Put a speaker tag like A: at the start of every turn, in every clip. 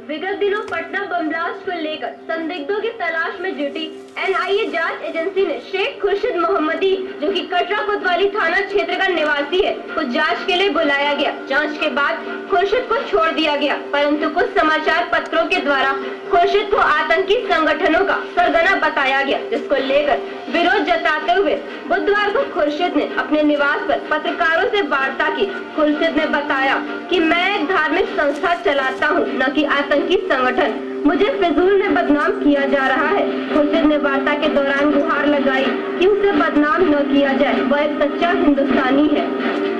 A: विगत दिनों Patna bomb blast को लेकर संदिग्धों की तलाश में जुटी एनआईए जांच एजेंसी ने शेख खुर्शीद मोहम्मदी, जो कि कटरा कोतवाली थाना क्षेत्र का निवासी है, को जांच के लिए बुलाया गया। जांच के बाद खुर्शीद को छोड़ दिया गया, परंतु कुछ समाचार पत्रों के द्वारा खुर्शीद को आतंकी संगठनों का सरगना बताया गया, जिसको लेकर विरोध जताते हुए बुधवार को खुर्शीद ने अपने निवास पर पत्रकारों से वार्ता की। खुर्शीद ने बताया कि मैं एक धार्मिक संस्था चलाता हूं, न कि आतंकी संगठन। मुझे फिजूल में बदनाम किया जा रहा है। खुर्शीद ने वार्ता के दौरान गुहार लगाई कि उसे बदनाम न किया जाए, वह एक सच्चा हिंदुस्तानी है।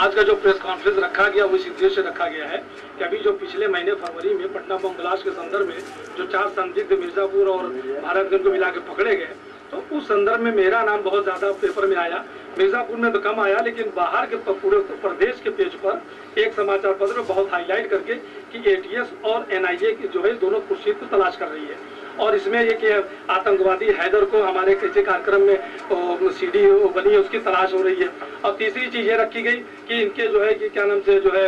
B: का जो प्रेस कॉन्फ्रेंस रखा गया वो इस उद्देश्य से रखा गया है कि अभी जो पिछले महीने फरवरी में पटना बम ब्लास्ट के संदर्भ में जो 4 संदिग्ध मिर्जापुर और भारतगंज को मिला के पकड़े गए, तो उस संदर्भ में मेरा नाम बहुत ज्यादा पेपर में आया। मिर्जापुर में तो कम आया, लेकिन बाहर के पूरे उत्तर प्रदेश के पेज पर एक समाचार पत्र में बहुत हाईलाइट करके कि एटीएस और एनआईए की जो है दोनों खुर्शीद को तलाश कर रही है। और इसमें ये कि आतंकवादी हैदर को हमारे किसी कार्यक्रम में सीडी बनी है, उसकी तलाश हो रही है। और तीसरी चीज ये रखी गई कि इनके जो है कि क्या नाम से जो है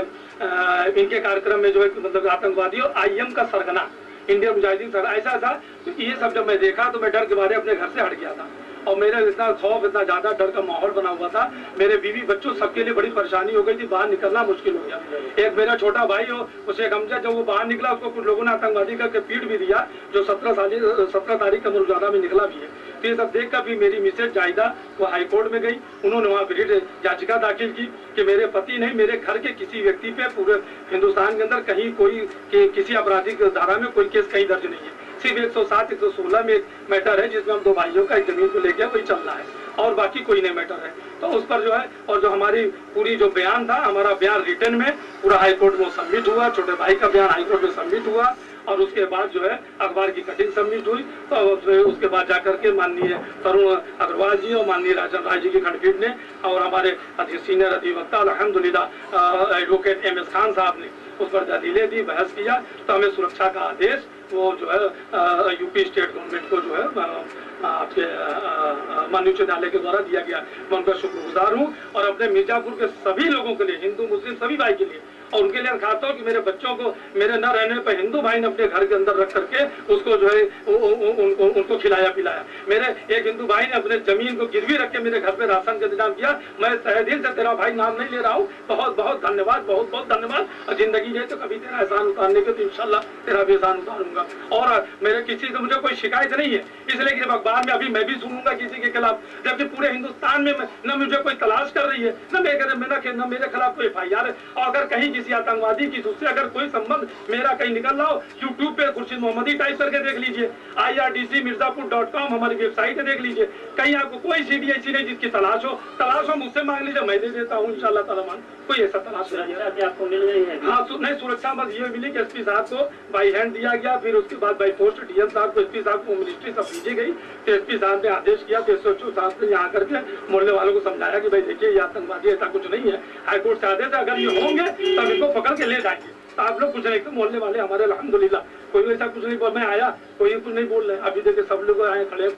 B: इनके कार्यक्रम में जो है मतलब आतंकवादी और आईएम का सरगना, इंडियन मुजाहिदीन सरगना, ऐसा था। तो ये सब जब मैं देखा तो मैं डर के मारे अपने घर से हट गया था और मेरा इतना खौफ, इतना ज्यादा डर का माहौल बना हुआ था। मेरे बीवी बच्चों सबके लिए बड़ी परेशानी हो गई थी, बाहर निकलना मुश्किल हो गया। एक मेरा छोटा भाई हो, उसे हमजा, जब वो बाहर निकला उसको कुछ लोगों ने आतंकवादी करके पीट भी दिया, जो 17 तारीख का मुरजादा में निकला भी है। तो ये सब देख कर भी मेरी मिसेज जाहिदा वो हाईकोर्ट में गई, उन्होंने वहाँ रिट याचिका दाखिल की कि मेरे पति नहीं, मेरे घर के किसी व्यक्ति पे पूरे हिंदुस्तान के अंदर कहीं कोई किसी आपराधिक धारा में कोई केस कहीं दर्ज नहीं है। सिर्फ 107, 116 में एक मैटर है जिसमें हम 2 भाइयों का एक जमीन को लेकर वही चल रहा है और बाकी कोई नहीं मैटर है। तो उस पर जो है और जो हमारी पूरी जो बयान था, हमारा बयान रिटर्न में पूरा हाईकोर्ट में सबमिट हुआ, छोटे भाई का बयान हाईकोर्ट में सबमिट हुआ और उसके बाद जो है अखबार की कटिंग सबमिट हुई। तो उसके बाद जाकर के माननीय तरुण अग्रवाल जी और माननीय राजन राय जी की खंडपीठ ने और हमारे सीनियर अधिवक्ता अल्हम्दुलिल्लाह एडवोकेट MS खान साहब ने उस पर दलीलें दी, बहस किया। तो हमें सुरक्षा का आदेश वो जो है यूपी स्टेट गवर्नमेंट को जो है आपके माननीय उच्च न्यायालय के द्वारा दिया गया। मैं उनका शुक्रगुजार हूँ और अपने मिर्जापुर के सभी लोगों के लिए, हिंदू मुस्लिम खास भाई के लिए और उनके लिए खाता हूँ कि मेरे बच्चों को मेरे न रहने पर हिंदू भाई ने अपने घर के अंदर रख करके उसको जो है उनको खिलाया पिलाया। मेरे एक हिंदू भाई ने अपने जमीन को गिरवी रख के मेरे घर पे राशन का इंतजाम किया। मैं तहे दिल से तेरा भाई नाम नहीं ले रहा हूँ, बहुत बहुत धन्यवाद, बहुत बहुत धन्यवाद। और जिंदगी है तो कभी तेरा एहसान उतारने के तो इंशाल्लाह तेरा भी एहसान उतारूंगा। और मेरे किसी से मुझे कोई शिकायत नहीं है, इसलिए कि अखबार में अभी मैं भी सुनूंगा किसी के खिलाफ, जबकि पूरे हिंदुस्तान में न मुझे कोई तलाश कर रही है, न मेरे खिलाफ कोई FIR है। और अगर कहीं किसी आतंकवादी की उससे अगर कोई संबंध मेरा कहीं निकल रहा हो, यूट्यूब पे खुर्शीद मोहम्मदी टाइप करके देख लीजिए, IRDC-mirzapur.com हमारी वेबसाइट है, देख लीजिए। कहीं आपको कोई सीडी ऐसी नहीं जिसकी तलाश हो मुझसे मांग लीजिए, मैं दे देता हूँ इंशाल्लाह ताला। कोई ऐसा तलाश आपको मिल गई है? हाँ, नहीं, सुरक्षा बस ये मिली कि SP साहब को बाई हैंड दिया गया, फिर उसके बाद बाई पोस्ट DM साहब को, SP साहब को मिनिस्ट्री सब भेजी गई। तो SP साहब ने आदेश किया, SHO साहब ने यहाँ करके मोहल्ले वालों को समझाया कि भाई देखिए ये आतंकवादी ऐसा कुछ नहीं है, हाईकोर्ट से आदेश है, अगर ये होंगे तब इनको पकड़ के ले जाएंगे। तो आप लोग कुछ नहीं, तो मोहल्ले वाले हमारे अल्हम्दुलिल्लाह कोई ऐसा कुछ नहीं बोल, मैं आया कोई कुछ नहीं बोल रहे। अभी देखिए सब लोग आए खड़े।